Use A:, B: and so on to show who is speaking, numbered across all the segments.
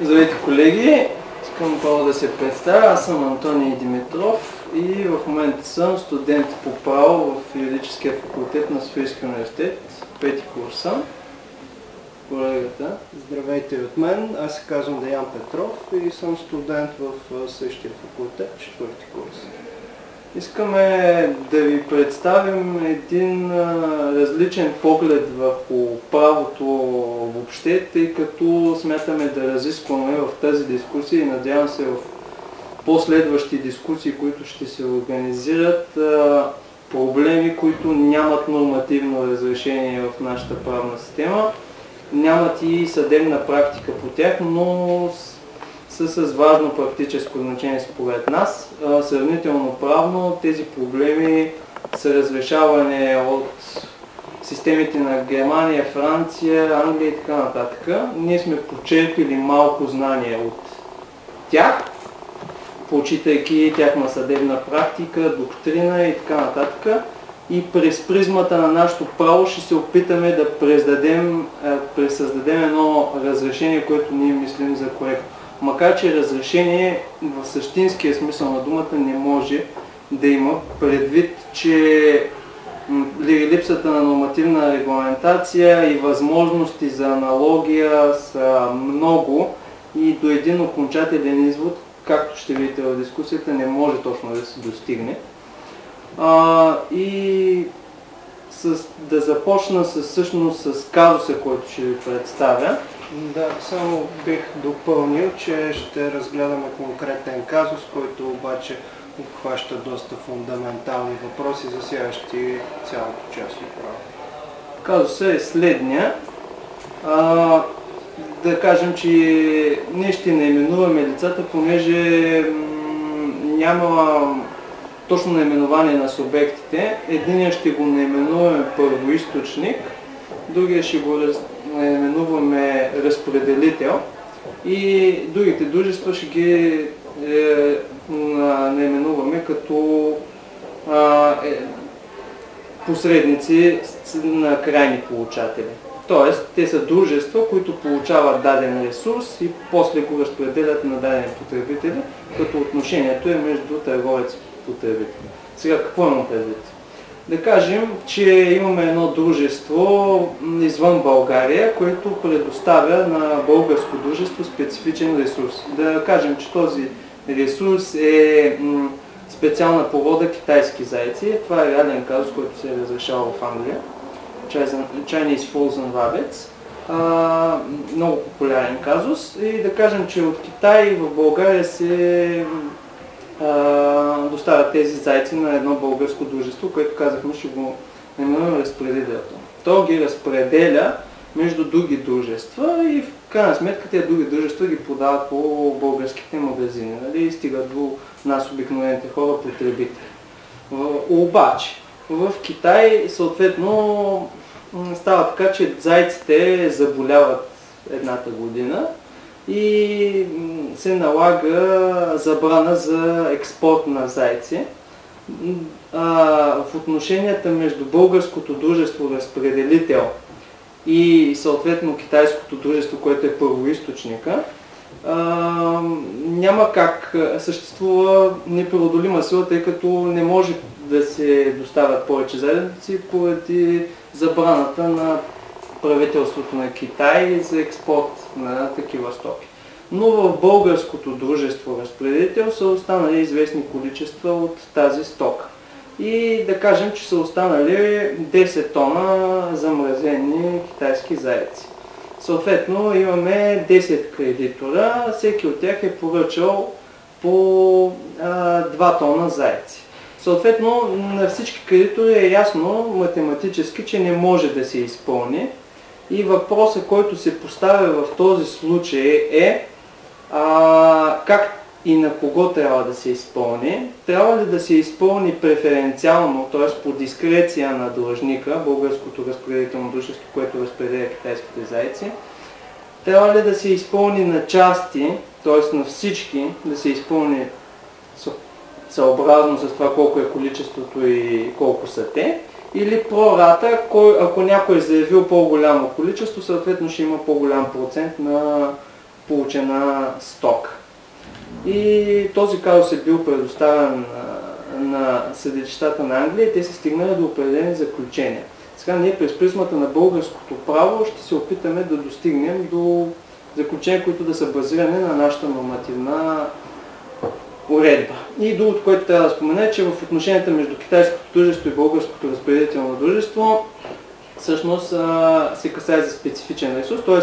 A: Здравейте, колеги! Искам първо да се представя. Аз съм Антоний Димитров и в момента съм студент по право в юридическия факултет на Софийския университет. Пети курс съм. Колегата.
B: Здравейте от мен. Аз се казвам Деян Петров и съм студент в същия факултет, четвърти курс.
A: Искаме да ви представим един различен поглед върху правото въобще, тъй като смятаме да разискваме в тази дискусия и надявам се в последващи дискусии, които ще се организират, проблеми, които нямат нормативно разрешение в нашата правна система, нямат и съдебна практика по тях, но са с важно практическо значение според нас. Сравнително правно тези проблеми са разрешавани от системите на Германия, Франция, Англия и така нататък. Ние сме почерпили малко знание от тях, почитайки тяхна съдебна практика, доктрина и така нататък. И през призмата на нашето право ще се опитаме да пресъздадем едно разрешение, което ние мислим за коректно. Макар че разрешение в същинския смисъл на думата не може да има, предвид, че липсата на нормативна регламентация и възможности за аналогия са много и до един окончателен извод, както ще видите в дискусията, не може точно да се достигне. Да започна всъщност с казуса, който ще ви представя.
B: Да, само бих допълнил, че ще разгледаме конкретен казус, който обаче обхваща доста фундаментални въпроси, засягащи цялото частно право.
A: Казусът е следния. Да кажем, че ние ще наименуваме лицата, понеже няма точно наименование на субектите. Единия ще го наименуваме първоизточник, другия ще го наименуваме разпределител и другите дружества ще ги наименуваме като посредници на крайни получатели. Тоест, те са дружества, които получават даден ресурс и после го разпределят на дадени потребители, като отношението е между търговец и потребител. Сега, какво имам предвид? Да кажем, че имаме едно дружество извън България, което предоставя на българско дружество специфичен ресурс. Да кажем, че този ресурс е специална порода китайски зайци. Това е реален казус, който се е разрешавал в Англия. Chinese Frozen Rabbits. Много популярен казус. И да кажем, че от Китай в България се доставят тези зайци на едно българско дружество, което казахме, ще го наименуваме разпределително. То ги разпределя между други дружества и в крайна сметка тези други дружества ги продават по българските магазини, нали, и стигат до нас обикновените хора, потребители. Обаче, в Китай съответно става така, че зайците заболяват едната година и се налага забрана за експорт на зайци. В отношенията между българското дружество разпределител и съответно китайското дружество, което е първоизточника, няма как, съществува непреодолима сила, тъй като не може да се доставят повече зайци поради забраната на правителството на Китай за експорт на такива стоки. Но в българското дружество разпределител са останали известни количества от тази стока. И да кажем, че са останали 10 тона замразени китайски зайци. Съответно имаме 10 кредитора, всеки от тях е поръчал по 2 тона зайци. Съответно на всички кредитори е ясно математически, че не може да се изпълни. И въпросът, който се поставя в този случай е как и на кого трябва да се изпълни. Трябва ли да се изпълни преференциално, т.е. по дискреция на длъжника, българското разпределително дружество, което разпределя китайските зайци. Трябва ли да се изпълни на части, т.е. на всички, да се изпълни съобразно с това колко е количеството и колко са те. Или прората, ако някой е заявил по-голямо количество, съответно ще има по-голям процент на получена стока. И този казус е бил предоставен на съдилищата на Англия и те са стигнали до определени заключения. Сега ние през призмата на българското право ще се опитаме да достигнем до заключения, които да са базирани на нашата нормативна уредба. И другото, което трябва да спомена е, че в отношенията между китайското дружество и българското разпределително дружество всъщност се касае за специфичен ресурс, т.е.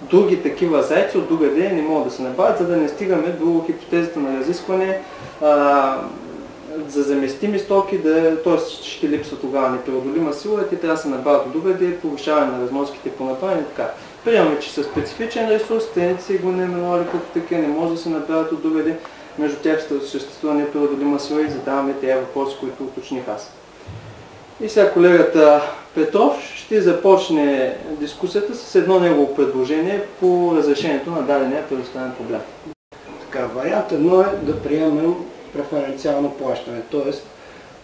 A: други такива зайци от другаде не могат да се набавят, за да не стигаме до хипотезата на разискване за заместими стоки, т.е. ще липсва тогава непреодолима сила, те трябва да се набавят от другаде, повишаване на разноските по направяне и така. Приемаме, че са специфичен ресурс, те си го наименували като такива, не може да се набавят от другаде, между тях съществува непреодолима сила и задаваме тези въпроси, които уточних аз. И сега колегата Петров ще започне дискусията с едно негово предложение по разрешението на дадения предоставен проблем.
B: Така, вариант едно е да приемем преференциално плащане, т.е.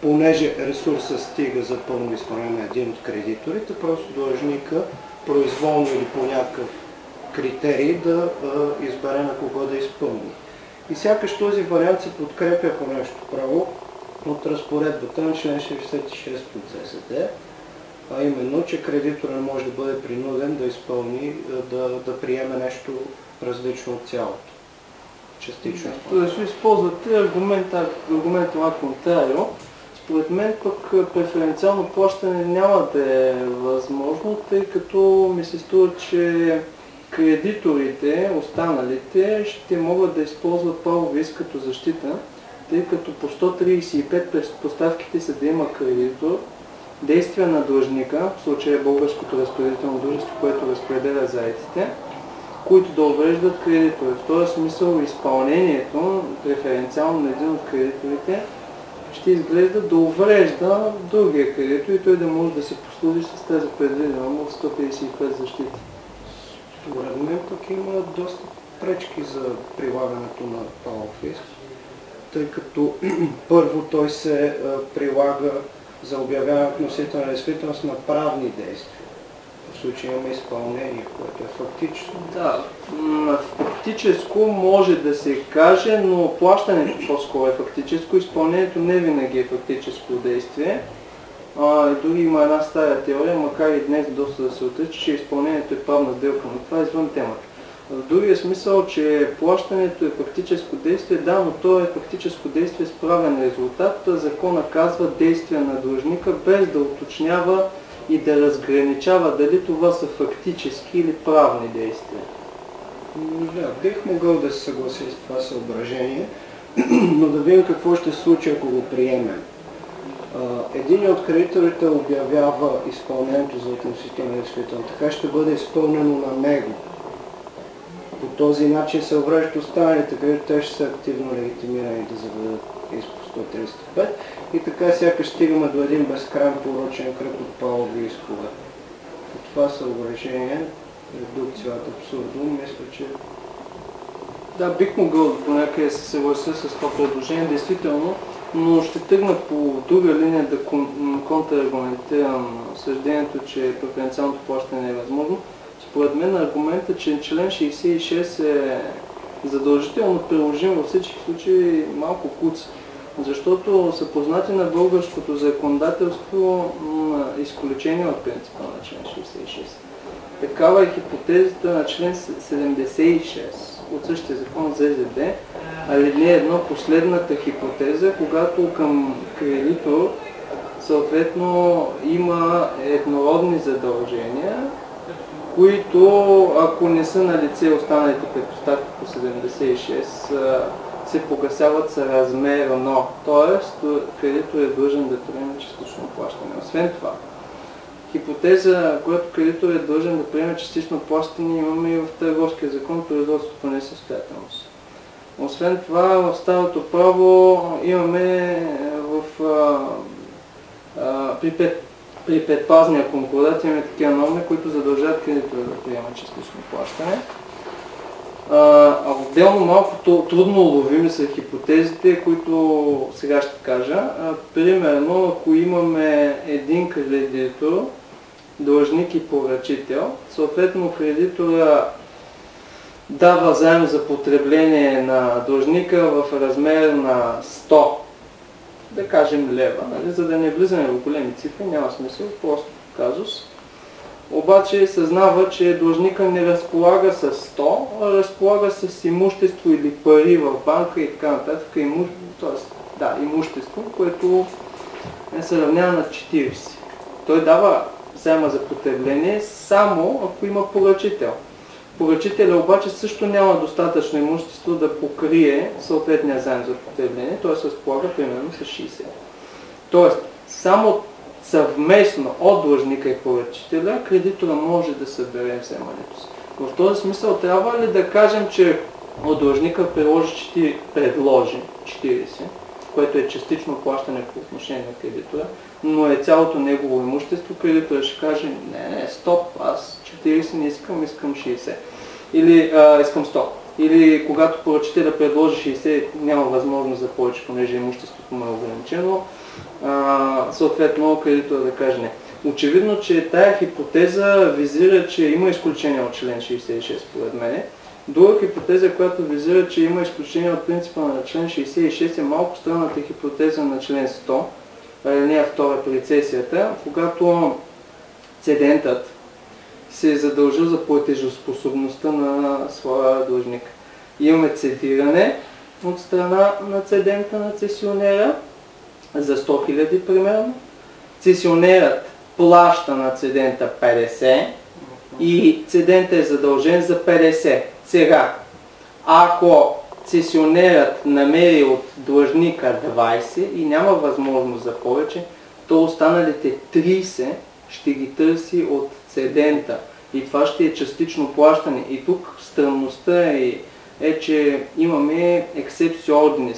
B: понеже ресурса стига за пълно изпълнение на един от кредиторите, просто длъжника произволно или по някакъв критерий да избере на кого да изпълни. И сякаш този вариант се подкрепя по нещо право от разпоредбата на член 66 от ЗСД, а именно, че кредитор не може да бъде принуден да изпълни, да приеме нещо различно от цялото. Частично.
A: Тоест, използвате аргумента на контрарио. Според мен пък преференциално плащане няма да е възможно, тъй като ми се струва, че кредиторите, останалите, ще могат да използват правови иск като защита, тъй като по 135 предпоставките са да има кредитор, действия на длъжника, в случая българското разпределително дружество, което разпределя заетите, които да увреждат кредитори. В този смисъл изпълнението преференциално на един от кредиторите ще изглежда да уврежда другия кредитор и той да може да се послужи с тази предвидена му от 155 защити.
B: Според мен пък има доста пречки за прилагането на правов иск, тъй като първо той се прилага за обявяване в носителна действителност на правни действия. В случая има изпълнение, което е фактическо.
A: Да, фактическо може да се каже, но плащането по-скоро е фактическо, изпълнението не винаги е фактическо действие. Дори има една стара теория, макар и днес доста да се отрича, че изпълнението е правна сделка, но това е извън темата. В другия смисъл, че плащането е фактическо действие, да, но то е фактическо действие с правен резултат. Закона казва действия на длъжника, без да уточнява и да разграничава дали това са фактически или правни действия.
B: Да, бих могъл да се съглася с това съображение, но да видим какво ще се случи, ако го приемем. Един от кредиторите обявява изпълнението за относително действително. Така ще бъде изпълнено на него. По този начин се увреждат останалите кредитори, те ще са активно легитимирани да заведат изпо 135 и така сякаш стигаме до един безкрайен порочен кръг от правови искове. По това съображение, редукцията абсурдно, мисля, че...
A: Да, бих могъл до някъде се съглася с това предложение, действително, но ще тръгна по друга линия да контраргументирам съждението, че преференциалното плащане е възможно. Според мен аргументът, че член 66 е задължително приложим във всички случаи малко куца, защото са познати на българското законодателство изключение от принципа на член 66. Такава е хипотезата на член 76 от същия закон ЗЗД, алинея 1, последната хипотеза, когато към кредитор съответно има еднородни задължения, които, ако не са на лице останалите предпоставки по 76, се погасяват съразмерно, т.е. кредитор е длъжен да приеме частично плащане. Освен това, хипотеза, която кредитор е длъжен да приеме частично плащане, имаме и в Търговския закон производството по несъстоятелност. Освен това, в старото право имаме при предпазния конкордат имаме такива норми, които задължават кредитора да приема частично плащане. Отделно малко трудно уловими са хипотезите, които сега ще кажа. Примерно, ако имаме един кредитор, длъжник и поръчител, съответно кредитора дава заем за потребление на длъжника в размер на 100, да кажем лева, нали? За да не влизаме в големи цифри, няма смисъл, просто казус. Обаче съзнава, че длъжника не разполага с 100, а разполага с имущество или пари в банка и така нататък, имущество, което се равнява на 40. Той дава заема за потребление само ако има поръчител. Поръчителя обаче също няма достатъчно имущество да покрие съответния заем за потребление, т.е. разполага примерно с 60. Тоест, само съвместно от длъжника и поръчителя, кредитора може да събере вземането си. В този смисъл трябва ли да кажем, че от длъжника предложи 40, което е частично плащане по отношение на кредитора, но е цялото негово имущество, кредитора ще каже, не, стоп, аз 40 не искам, искам 60. Или искам 100. Или когато поръчителя предложи 60, няма възможност за повече, понеже имуществото му е ограничено, съответно кредитора да каже не. Очевидно, че тая хипотеза визира, че има изключение от член 66, според мен. Друга хипотеза, която визира, че има изключение от принципа на член 66, е малко странната хипотеза на член 100, алинея 2 при цесията, когато цедентът се е задължил за платежоспособността на своя длъжник. Имаме цедиране от страна на цедента на цесионера за 100 000 примерно. Цесионерът плаща на цедента 50 и цедентът е задължен за 50. Сега, ако цесионерът намери от длъжника 20 и няма възможност за повече, то останалите 30 ще ги търси от цедента. И това ще е частично плащане. И тук странността е, че имаме exceptio ordinis.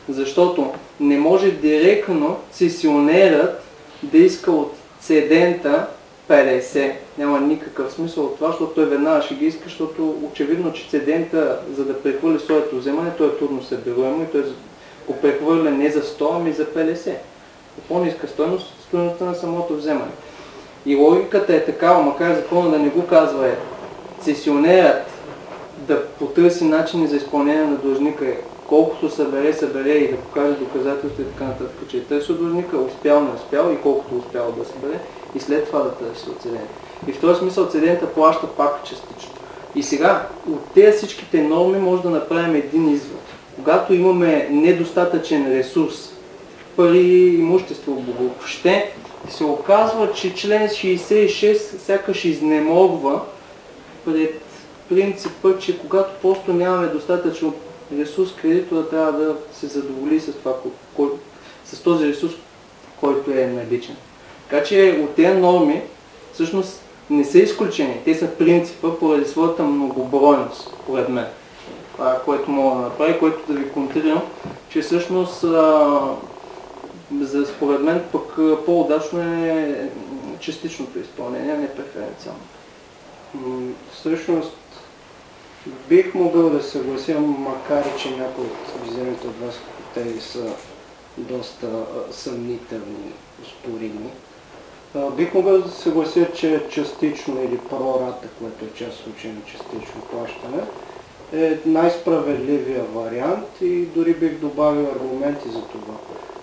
A: Защото не може директно цесионерът да иска от цедента 50. Няма никакъв смисъл от това, защото той веднага ще ги иска, защото очевидно, че цедента, за да прехвърли своето вземане, той е трудно събираемо и той го прехвърля не за 100, ами за 50. По-ниска стойност, стойността на самото вземане. И логиката е такава, макар закона да не го казва, цесионерът да потърси начини за изпълнение на длъжника, колкото събере и да покаже доказателства и така нататък, че е търсил длъжника, успял, не успял и колкото успял да събере и след това да търси от цедента. И в този смисъл цедента плаща пак частично. И сега от тези всичките норми може да направим един извод. Когато имаме недостатъчен ресурс, пари, имущество, въобще, се оказва, че член 66 сякаш изнемогва пред принципа, че когато просто нямаме достатъчно ресурс, кредитора трябва да се задоволи с този ресурс, който е наличен. Така че от тези норми всъщност не са изключени, те са принципа поради своята многобройност, поред мен. Това е което мога да направя, което да ви контрирам, че всъщност според мен пък по-удачно е частичното изпълнение, а не преференциално.
B: Всъщност бих могъл да съглася, макар че някои от визираните от вас хипотези са доста съмнителни, спорими. Бих могъл да се съглася, че частично или прората, което е част случай на частично плащане, е най-справедливия вариант и дори бих добавил аргументи за това.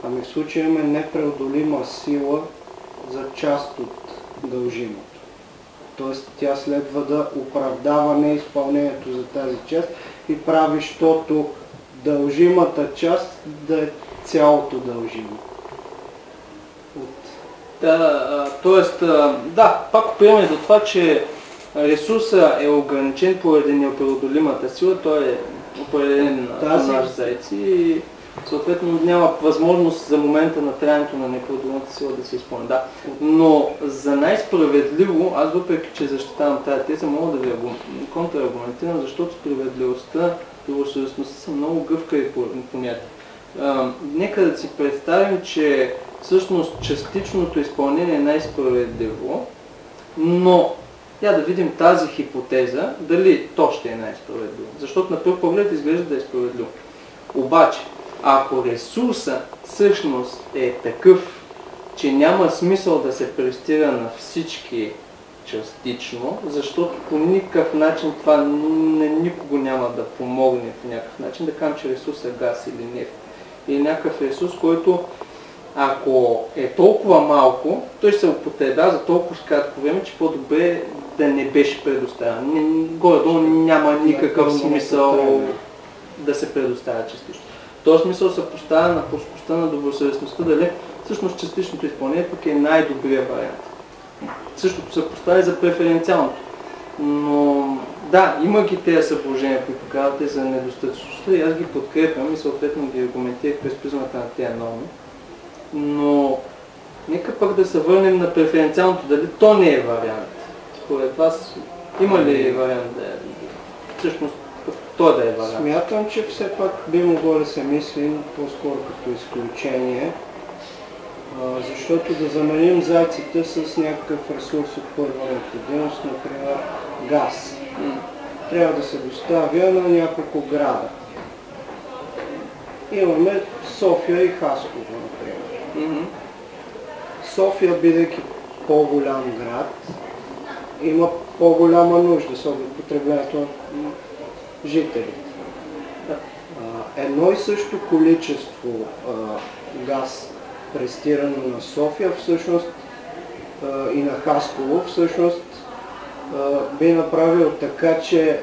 B: Ами в случая имаме непреодолима сила за част от дължимото. Тоест тя следва да оправдава неизпълнението за тази част и прави, защото дължимата част да е цялото дължимо.
A: Пак опираме до това, че ресурсът е ограничен поради непреодолимата сила, той е определен на наш зайци и съответно няма възможност за момента на траенето на непреодолимата сила да се изпълни. Да. Но за най-справедливо, аз въпреки че защитавам тази теза, мога да ви контраргументирам, защото справедливостта и добросъвестността са много гъвкави понятия. Нека да си представим, че всъщност частичното изпълнение е най-справедливо, но да видим тази хипотеза, дали то ще е най-справедливо. Защото на пръв поглед изглежда да е справедливо. Обаче, ако ресурсът всъщност е такъв, че няма смисъл да се престира на всички частично, защото по никакъв начин това никого няма да помогне по някакъв начин, да кажем, че ресурс е газ или нефт. Или някакъв ресурс, който ако е толкова малко, той се употребява за толкова кратко време, че по-добре да не беше предоставен. Горе-долу няма никакъв смисъл да се предоставя частично. В този смисъл се поставя на плоскостта на добросъвестността, дали всъщност частичното изпълнение пък е най-добрият вариант. Същото се поставя за преференциалното. Но да, има ги тези съображения, които казвате за недостатъчността и аз ги подкрепям и съответно ги аргументирах през призмата на тези норми. Но нека пък да се върнем на преференциалното, дали то не е вариант. Според вас има ли вариант да е? Всъщност той да е вариант?
B: Смятам, че все пак би могло да се мисли по-скоро като изключение, защото да заменим зайците с някакъв ресурс от първа необходимост, например газ. Трябва да се доставя на няколко града. Имаме София и Хасково, например. София, бидейки по-голям град, има по-голяма нужда с оглед потреблението на жителите. Едно и също количество газ, престирано на София, всъщност и на Хасково, всъщност би направил така, че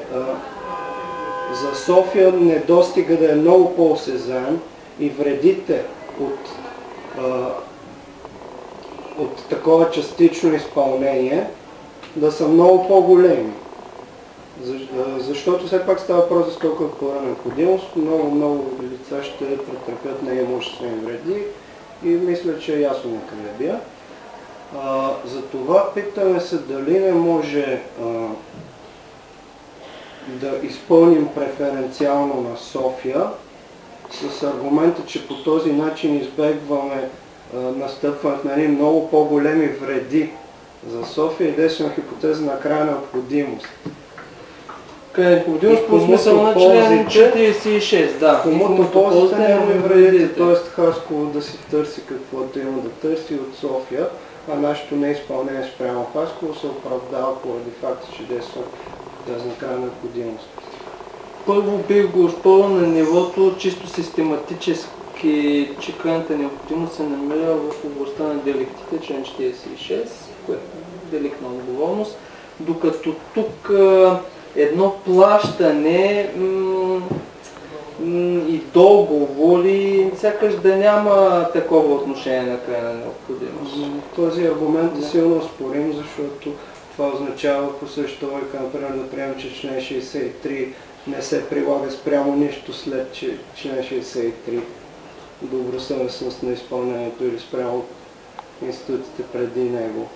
B: за София недостига да е много по-осезаем и вредите от такова частично изпълнение да са много по-големи. Защото все пак става въпрос за толкова пълна необходимост, много лица ще претърпят неимуществени вреди и мисля, че е ясно накъде бия. Затова питаме се дали не може да изпълним преференциално на София с аргумента, че по този начин избегваме настъпването на много по-големи вреди за София и действаме хипотеза на крайна необходимост.
A: Крайна необходимост по смисъл на член 46, да.
B: Комуто ползите няма и вредите, т.е. Хасково да си търси каквото има да търси от София, а нашето неизпълнение спрямо Хасково се оправдава поради факта, че действа хипотеза на крайна необходимост.
A: Първо бих го оспорил на нивото чисто систематически, че крайната необходимост се намира в областта на деликтите, член 46, което е деликтна отговорност, докато тук едно плащане и договори, сякаш да няма такова отношение на крайна необходимост.
B: Този аргумент е силно спорим, защото това означава по същата логика, например, да приемем, че член 63 не се прилага спрямо нищо след член 63 добросъвестност на изпълнението или спрямо институциите преди него,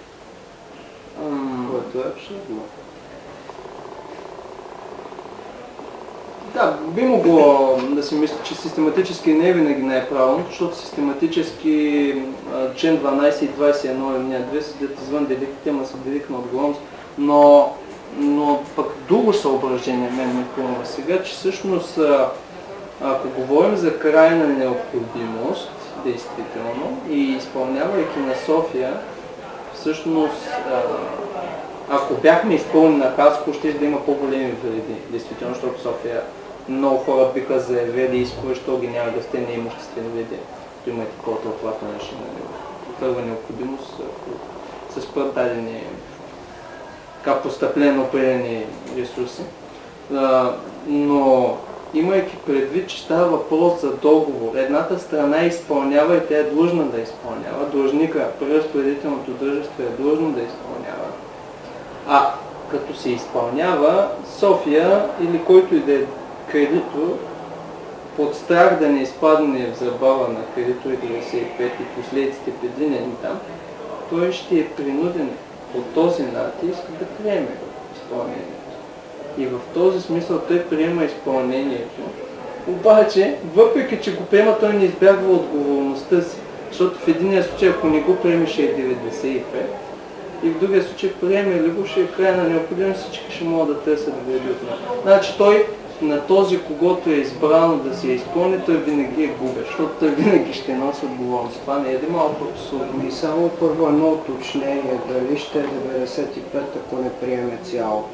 B: което е абсурдно.
A: Да, би могло да си мисля, че систематически не е винаги най-правилно, защото систематически член 12 и 21 алинея 2 седят извън деликтите, ама са деликтна отговорност, но пък друго съображение мен ме хрумва сега, че всъщност ако говорим за крайна необходимост, действително, и изпълнявайки на София, всъщност ако бяхме изпълнени на Хасково, ще да има по-големи вреди, действително, защото София много хора биха заявили искове, що ги няма да сте неимуществени вреди. То има и такова тълплата на първа необходимост, ако с спрат дадени постъплено определени ресурси. Но имайки предвид, че става въпрос за договор, едната страна изпълнява и тя е длъжна да изпълнява, длъжника, преразпределителното дружество е длъжно да изпълнява. А като се изпълнява, София или който и да е кредитор, под страх да не изпадне в забава на кредитор 95 и последиците предвидени там, той ще е принуден от този натиск да приеме изпълнението. И в този смисъл той приема изпълнението. Обаче, въпреки че го приема, той не избягва отговорността си. Защото в единия случай, ако не го приеме, ще е 95. И в другия случай приеме ли го, ще е крайна необходимост, всички ще могат да търсят вреди от него. Значи той на този, когото е избрано да се изпълни, той винаги е губещ, защото той винаги ще носи отговорност. Това не е ли малко абсурдно?
B: И само първо едно уточнение, дали ще е 95, ако не приеме цялото.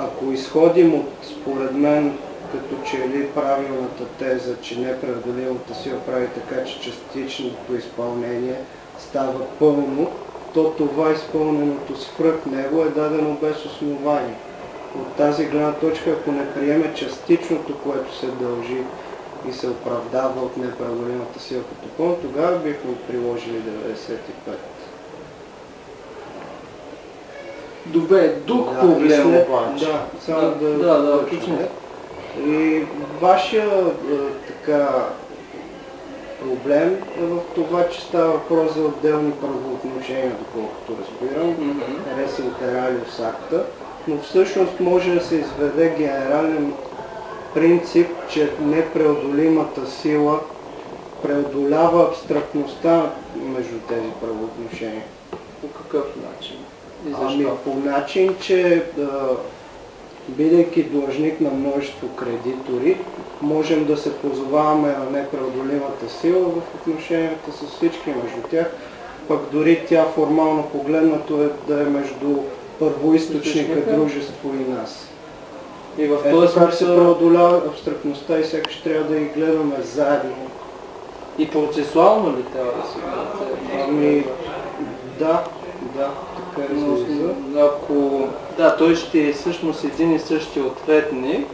B: Ако изходим от, според мен, като че ли правилната теза, че непреодолимата сила прави така, че частичното изпълнение става пълно, то това изпълненото свръх него е дадено без основание. От тази гледна точка, ако не приеме частичното, което се дължи и се оправдава от непреодолимата сила като пълно, тогава бихме приложили 95.
A: Добре, друг проблем обаче.
B: Да, само да уточня. И вашия проблем е в това, че става въпрос за отделни правоотношения, доколкото разбирам, рес интералиус акта, но всъщност може да се изведе генерален принцип, че непреодолимата сила преодолява абстрактността между тези правоотношения.
A: По какъв начин?
B: По начин, че бидейки длъжник на множество кредитори, можем да се позоваваме на непреодолимата сила в отношенията с всички между тях, пък дори тя формално погледнато е да е между първоизточника, дружество и нас.
A: И в този
B: смисъл се преодолява абстрактността и сякаш трябва да ги гледаме заедно.
A: И процесуално ли трябва да се гледа?
B: Да, така е излиза.
A: Да, той ще е всъщност един и същи ответник,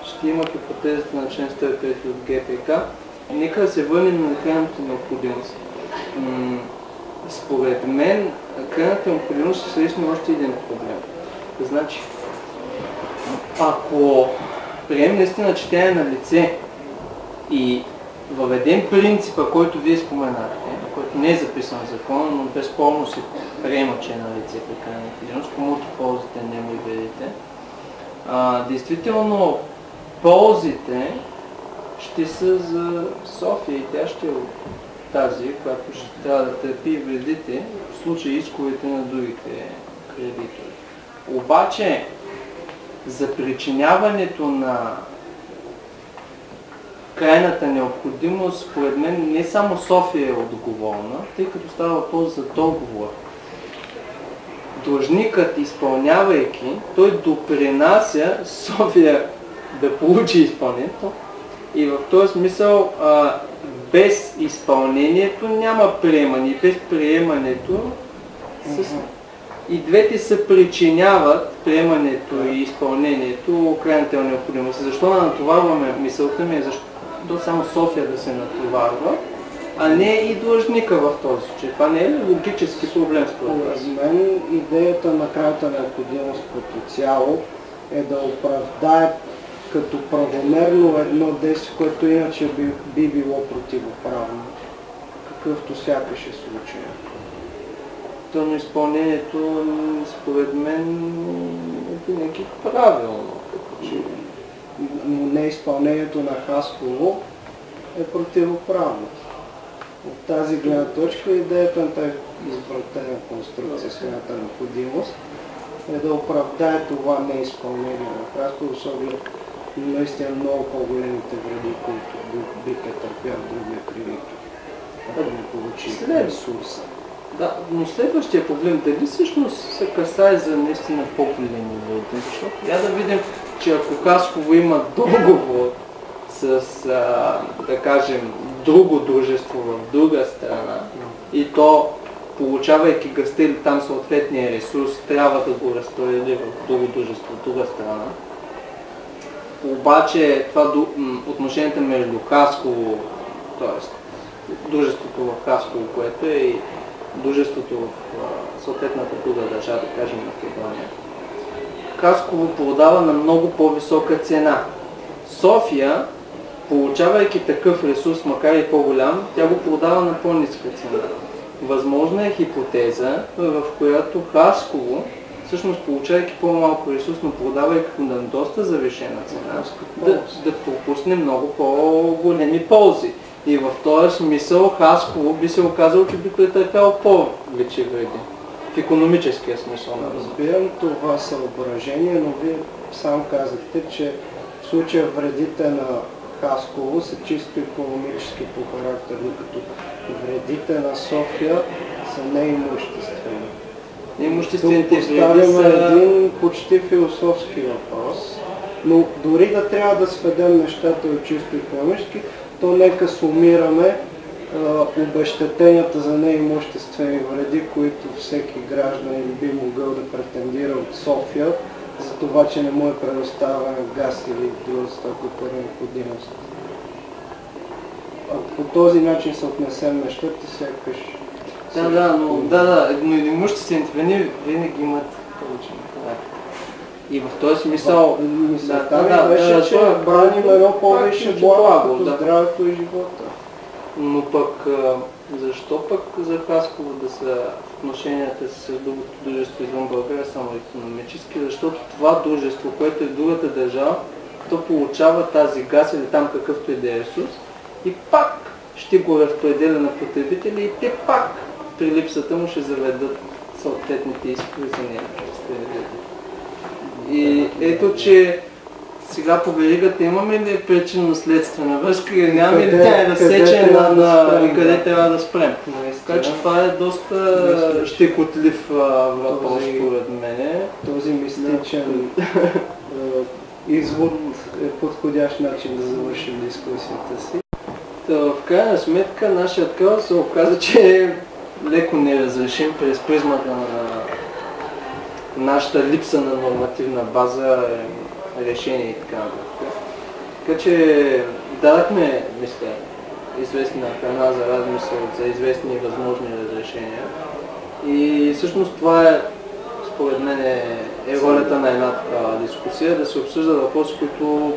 A: ще има хипотезата на член 105 от ГПК. Нека да се върнем на крайната необходимост. Според мен, крайната необходимост ще срещне още един проблем. Значи, ако приемем наистина, че тя е на лице и въведем принципа, който вие споменахте, който не е записан в закона, но безспорно се приема, че е на лице при крайна необходимост, комуто ползите не ми видите. Действително, ползите ще са за София и тя ще е тази, която ще трябва да търпи вредите в случай исковете на другите кредитори. Обаче, за причиняването на крайната необходимост, според мен, не само София е отговорна, тъй като става въпрос за договор. Длъжникът, изпълнявайки, той допринася София да получи изпълнението и в този смисъл без изпълнението няма приемане и без приемането и двете се причиняват, приемането и изпълнението, крайната необходимост. Защо натоварваме мисълта ми? Защо само София да се натоварва, а не и длъжника в този случай? Това не е ли логически проблем според вас?
B: Според мен идеята на крайната необходимост като цяло е да оправдае като правомерно едно действие, което иначе би било противоправно, какъвто сякаш е случая.
A: Но изпълнението, според мен, е винаги правилно.
B: Но неизпълнението на Хасково е противоправно. От тази гледна точка идеята на тази извратена конструкция с крайната необходимост е да оправдае това неизпълнение на Хасково с оглед наистина много по-големите вреди, които би претърпял другия кредитор, ако не получи ресурса.
A: Да, но следващия проблем, дали всъщност се касае за наистина по-големи вреди? Защото трябва да видим, че ако Хасково има договор с, да кажем, друго дружество в друга страна и то, получавайки гъста или там съответния ресурс, трябва да го разпореди в друго дружество в друга страна. Обаче това отношенията между Хасково, т.е. дружеството в Хасково, което е и дружеството в съответната друга държава, да кажем Македония, Хасково продава на много по-висока цена. София, получавайки такъв ресурс, макар и по-голям, тя го продава на по-ниска цена. Възможна е хипотеза, в която Хасково, всъщност получавайки по-малко ресурс, но продавайки на доста завишена цена, да пропусне много по-големи ползи. И в този смисъл Хасково би се оказало, че би претърпяло повече вреди. в икономическия смисъл.
B: Разбирам това съображение, но вие сам казахте, че в случая вредите на Хасково са чисто икономически по характер, докато вредите на София са неимуществени.
A: Имуществените
B: Тук
A: вреди
B: поставяме
A: са...
B: един почти философски въпрос, но дори да трябва да сведем нещата от чисто икономически, то нека сумираме обезщетенията за неимуществени вреди, които всеки гражданин би могъл да претендира от София, за това, че не му е предоставен газ или друга стока от първа необходимост. Ако по този начин се отнесем нещата, сякаш...
A: но имуществените винаги имат получен характер. И в този смисъл...
B: Мисълта ми беше, че браним едно по-висше благо, като здравето и живота.
A: Но пък, защо пък за Хасково да са отношенията с другото дружество извън България само икономически? Защото това дружество, което е в другата държава, то получава тази газ или там какъвто и да е ресурс и пак ще го разпределя на потребители и те пак при липсата му ще заведат съответните искове за нея. И ето, че сега по веригата имаме ли причинно-следствена връзка или нямаме ли тя е разсечена и къде трябва да спрем? Така че това е доста щекотлив въпрос според мен.
B: Този мистичен извод е подходящ начин да завършим дискусията си.
A: В крайна сметка нашият казус се оказа, че е леко неразрешим през призмата на нашата липса на нормативна база, решение и така нататък. Така че дадахме, мисля, известна храна за размисъл за известни възможни разрешения. И всъщност това е, според мен, е ролята на една такава дискусия, да се обсъждат въпроси, които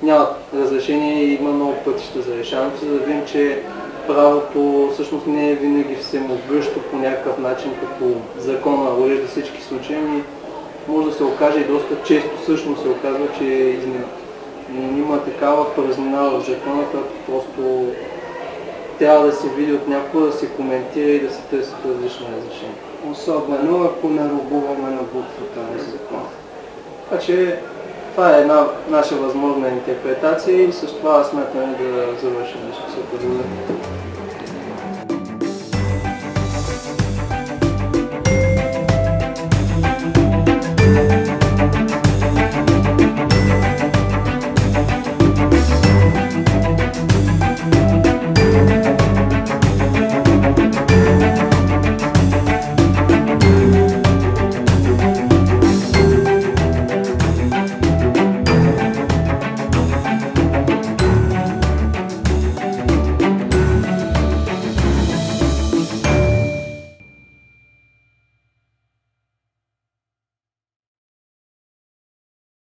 A: нямат разрешение и има много пътища за решаването, за да видим, че правото всъщност не е винаги всемогъщо по някакъв начин, като закона урежда всички случаи, може да се окаже и доста често всъщност се оказва, че има такава празнина в закона, която просто трябва да се види от някого, да се коментира и да се търсят различни разрешения.
B: Особено ако не робуваме на буквата на закона.
A: Така че това е една наша възможна интерпретация и с това смятаме да завършим дискусията.